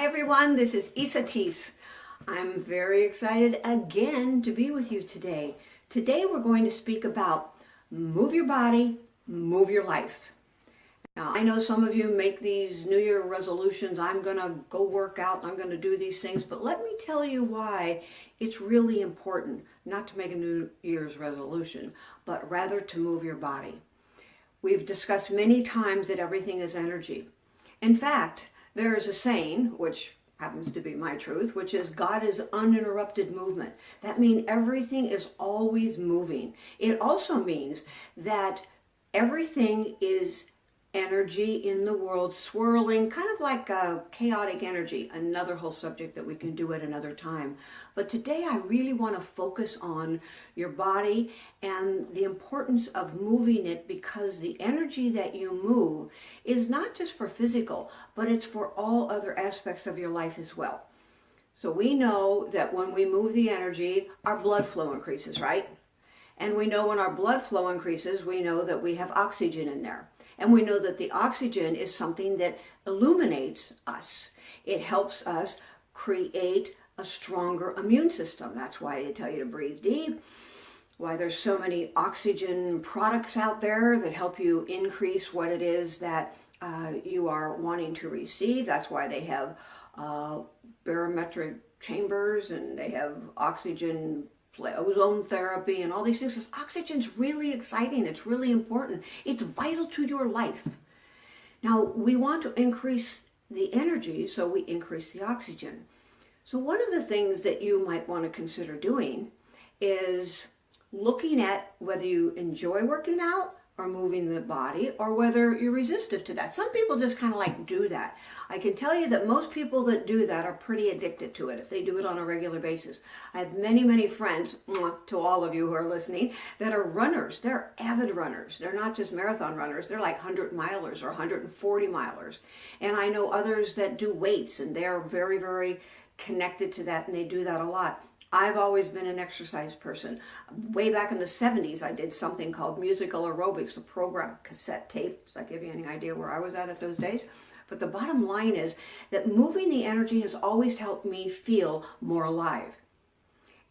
Hi everyone, this is Esateys. I'm very excited again to be with you today. Today we're going to speak about move your body, move your life. Now I know some of you make these New Year resolutions, I'm going to go work out, I'm going to do these things, but let me tell you why it's really important not to make a New Year's resolution, but rather to move your body. We've discussed many times that everything is energy. In fact, there is a saying, which happens to be my truth, which is God is uninterrupted movement. That means everything is always moving. It also means that everything is energy in the world swirling, kind of like a chaotic energy, another whole subject that we can do at another time. But today I really want to focus on your body and the importance of moving it, because the energy that you move is not just for physical, but it's for all other aspects of your life as well. So we know that when we move the energy, our blood flow increases, right? And we know when our blood flow increases, we know that we have oxygen in there. And we know that the oxygen is something that illuminates us. It helps us create a stronger immune system. That's why they tell you to breathe deep, why there's so many oxygen products out there that help you increase what it is that you are wanting to receive. That's why they have barometric chambers, and they have oxygen ozone therapy and all these things. Oxygen's really exciting. It's really important. It's vital to your life. Now, we want to increase the energy, so we increase the oxygen. So one of the things that you might want to consider doing is looking at whether you enjoy working out or moving the body, or whether you're resistive to that. Some people just kind of like do that. I can tell you that most people that do that are pretty addicted to it if they do it on a regular basis. I have many friends, to all of you who are listening, that are runners. They're avid runners. They're not just marathon runners. They're like 100-milers or 140-milers. And I know others that do weights, and they're very connected to that, and they do that a lot. I've always been an exercise person. Way back in the 70s, I did something called musical aerobics, a program, cassette tape. Does that give you any idea where I was at those days? But the bottom line is that moving the energy has always helped me feel more alive.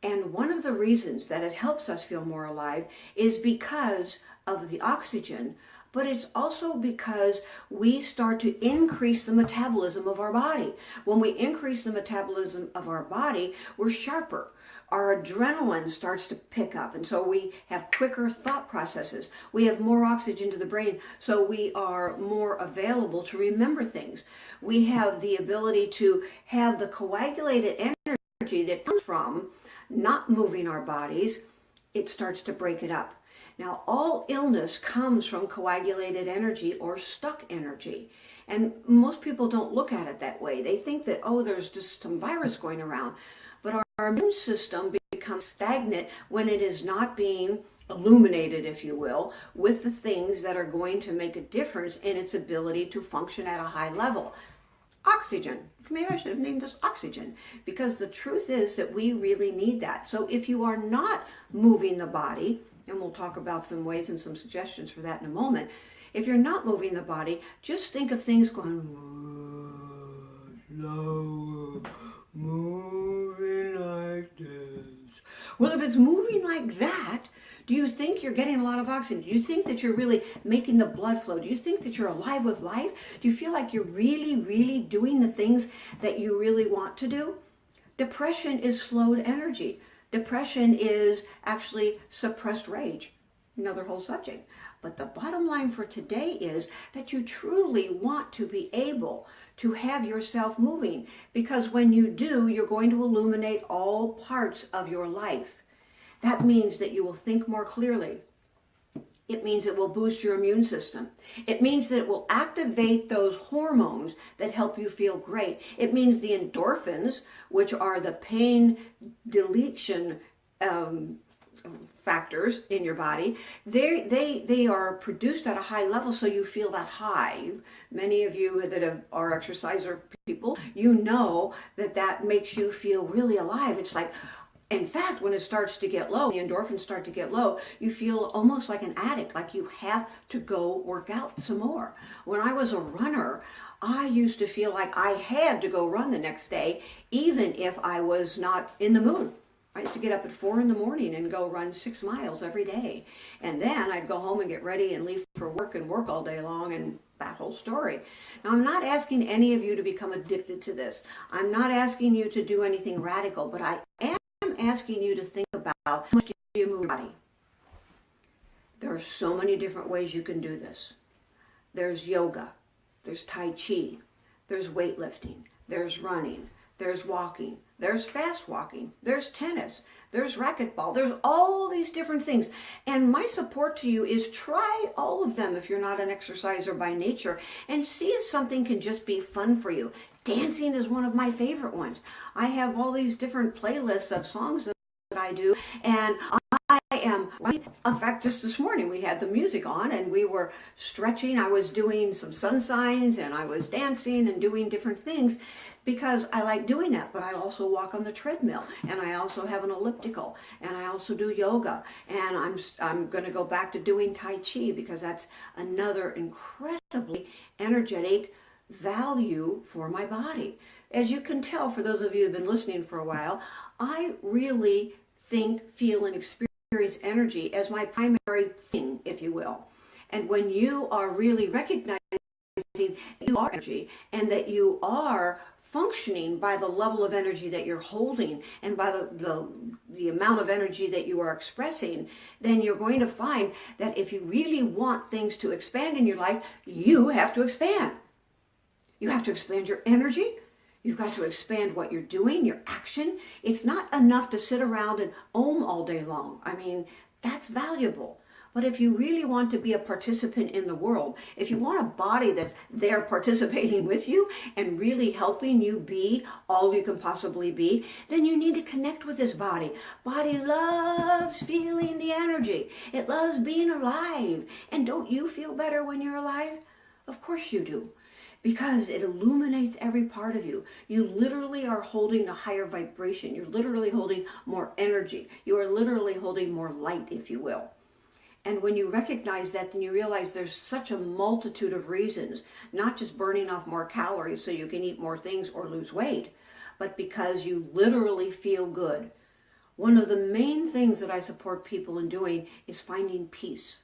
And one of the reasons that it helps us feel more alive is because of the oxygen, but it's also because we start to increase the metabolism of our body. When we increase the metabolism of our body, we're sharper. Our adrenaline starts to pick up, and so we have quicker thought processes. We have more oxygen to the brain, so we are more available to remember things. We have the ability to have the coagulated energy that comes from not moving our bodies. It starts to break it up. Now, all illness comes from coagulated energy or stuck energy. And most people don't look at it that way. They think that, oh, there's just some virus going around. But our immune system becomes stagnant when it is not being illuminated, if you will, with the things that are going to make a difference in its ability to function at a high level. Oxygen. Maybe I should have named this oxygen, because the truth is that we really need that. So if you are not moving the body, and we'll talk about some ways and some suggestions for that in a moment. If you're not moving the body, just think of things going slow, moving like this. Well, if it's moving like that, do you think you're getting a lot of oxygen? Do you think that you're really making the blood flow? Do you think that you're alive with life? Do you feel like you're really doing the things that you really want to do? Depression is slowed energy. Depression is actually suppressed rage, another whole subject. But the bottom line for today is that you truly want to be able to have yourself moving, because when you do, you're going to illuminate all parts of your life. That means that you will think more clearly. It means it will boost your immune system. It means that it will activate those hormones that help you feel great. It means the endorphins, which are the pain deletion factors in your body, they are produced at a high level, so you feel that high. Many of you that are exerciser people, you know that makes you feel really alive. It's like, in fact, when it starts to get low, the endorphins start to get low, you feel almost like an addict, like you have to go work out some more. When I was a runner, I used to feel like I had to go run the next day, even if I was not in the mood. I used to get up at 4 in the morning and go run 6 miles every day. And then I'd go home and get ready and leave for work and work all day long, and that whole story. Now, I'm not asking any of you to become addicted to this. I'm not asking you to do anything radical, but I am asking you to think about how much do you move your body. There are so many different ways you can do this. There's yoga, there's Tai Chi, there's weightlifting, there's running, there's walking, there's fast walking, there's tennis, there's racquetball, there's all these different things. And my support to you is try all of them if you're not an exerciser by nature, and see if something can just be fun for you. Dancing is one of my favorite ones. I have all these different playlists of songs that I do, and in fact, just this morning we had the music on and we were stretching. I was doing some sun signs and I was dancing and doing different things because I like doing that, but I also walk on the treadmill, and I also have an elliptical, and I also do yoga, and I'm going to go back to doing Tai Chi because that's another incredibly energetic value for my body. As you can tell, for those of you who've been listening for a while, I really think, feel, and experience energy as my primary thing, if you will. And when you are really recognizing that you are energy and that you are functioning by the level of energy that you're holding and by the amount of energy that you are expressing, then you're going to find that if you really want things to expand in your life, you have to expand. You have to expand your energy. You've got to expand what you're doing, your action. It's not enough to sit around and om all day long. I mean, that's valuable. But if you really want to be a participant in the world, if you want a body that's there participating with you and really helping you be all you can possibly be, then you need to connect with this body. Body loves feeling the energy. It loves being alive. And don't you feel better when you're alive? Of course you do. Because it illuminates every part of you. You literally are holding a higher vibration. You're literally holding more energy. You are literally holding more light, if you will. And when you recognize that, then you realize there's such a multitude of reasons, not just burning off more calories so you can eat more things or lose weight, but because you literally feel good. One of the main things that I support people in doing is finding peace,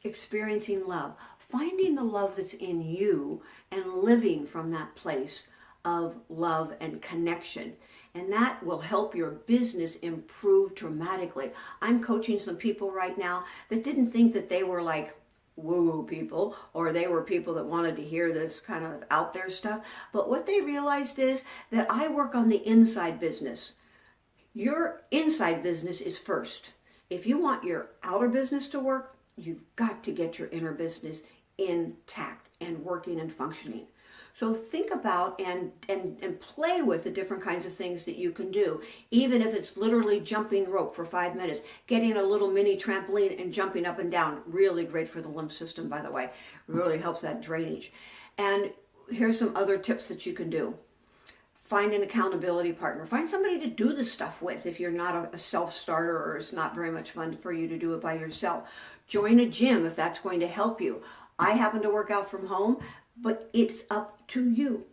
experiencing love, finding the love that's in you and living from that place of love and connection. And that will help your business improve dramatically. I'm coaching some people right now that didn't think that they were like woo-woo people, or they were people that wanted to hear this kind of out there stuff. But what they realized is that I work on the inside business. Your inside business is first. If you want your outer business to work, you've got to get your inner business intact and working and functioning. So think about and play with the different kinds of things that you can do, even if it's literally jumping rope for 5 minutes, getting a little mini trampoline and jumping up and down. Really great for the lymph system, by the way. Really helps that drainage. And here's some other tips that you can do. Find an accountability partner. Find somebody to do this stuff with if you're not a self-starter or it's not very much fun for you to do it by yourself. Join a gym if that's going to help you. I happen to work out from home, but it's up to you.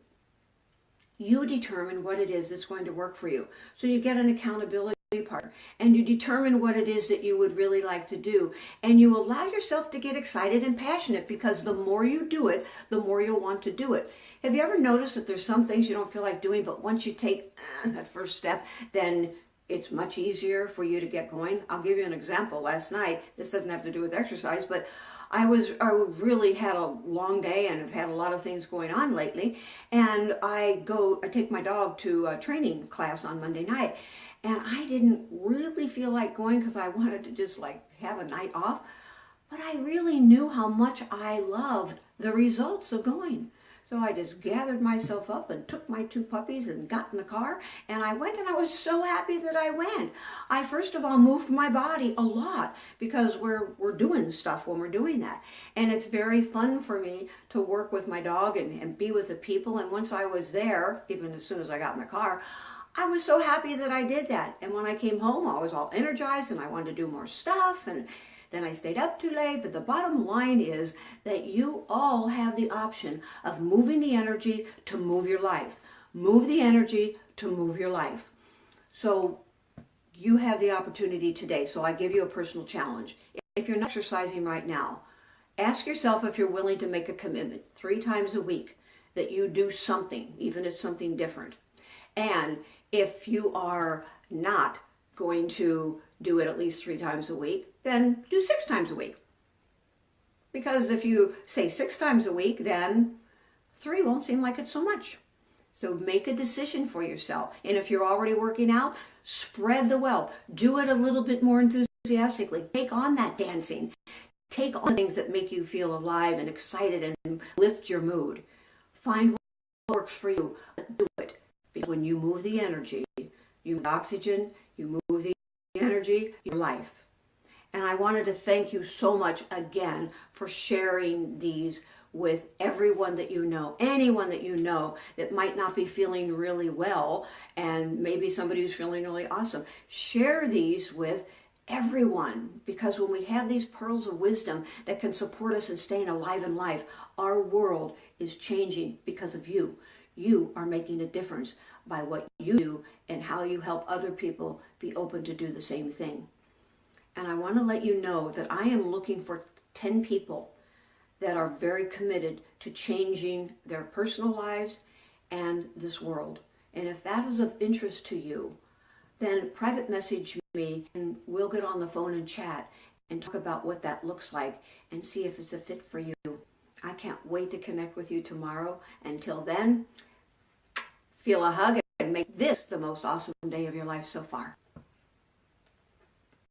You determine what it is that's going to work for you. So you get an accountability partner and you determine what it is that you would really like to do. And you allow yourself to get excited and passionate, because the more you do it, the more you'll want to do it. Have you ever noticed that there's some things you don't feel like doing, but once you take that first step, then it's much easier for you to get going? I'll give you an example. Last night, this doesn't have to do with exercise, but I really had a long day and have had a lot of things going on lately. And I take my dog to a training class on Monday night. And I didn't really feel like going because I wanted to just like have a night off. But I really knew how much I loved the results of going. So I just gathered myself up and took my 2 puppies and got in the car, and I went, and I was so happy that I went. I first of all moved my body a lot because we're doing stuff when we're doing that. And it's very fun for me to work with my dog and be with the people. And once I was there, even as soon as I got in the car, I was so happy that I did that. And when I came home, I was all energized and I wanted to do more stuff. And then I stayed up too late. But the bottom line is that you all have the option of moving the energy to move your life. Move the energy to move your life. So you have the opportunity today. So I give you a personal challenge. If you're not exercising right now, ask yourself if you're willing to make a commitment 3 times a week that you do something, even if it's something different. And if you are not going to do it at least 3 times a week, then do 6 times a week. Because if you say 6 times a week, then 3 won't seem like it's so much. So make a decision for yourself. And if you're already working out, spread the wealth. Do it a little bit more enthusiastically. Take on that dancing. Take on things that make you feel alive and excited and lift your mood. Find what works for you. Do it. Because when you move the energy, you move oxygen, you move the energy, your life. And I wanted to thank you so much again for sharing these with everyone that you know, anyone that you know that might not be feeling really well, and maybe somebody who's feeling really awesome. Share these with everyone, because when we have these pearls of wisdom that can support us in staying alive in life, our world is changing because of you. You are making a difference by what you do and how you help other people be open to do the same thing. And I want to let you know that I am looking for 10 people that are very committed to changing their personal lives and this world. And if that is of interest to you, then private message me and we'll get on the phone and chat and talk about what that looks like and see if it's a fit for you. I can't wait to connect with you tomorrow. Until then, feel a hug and make this the most awesome day of your life so far.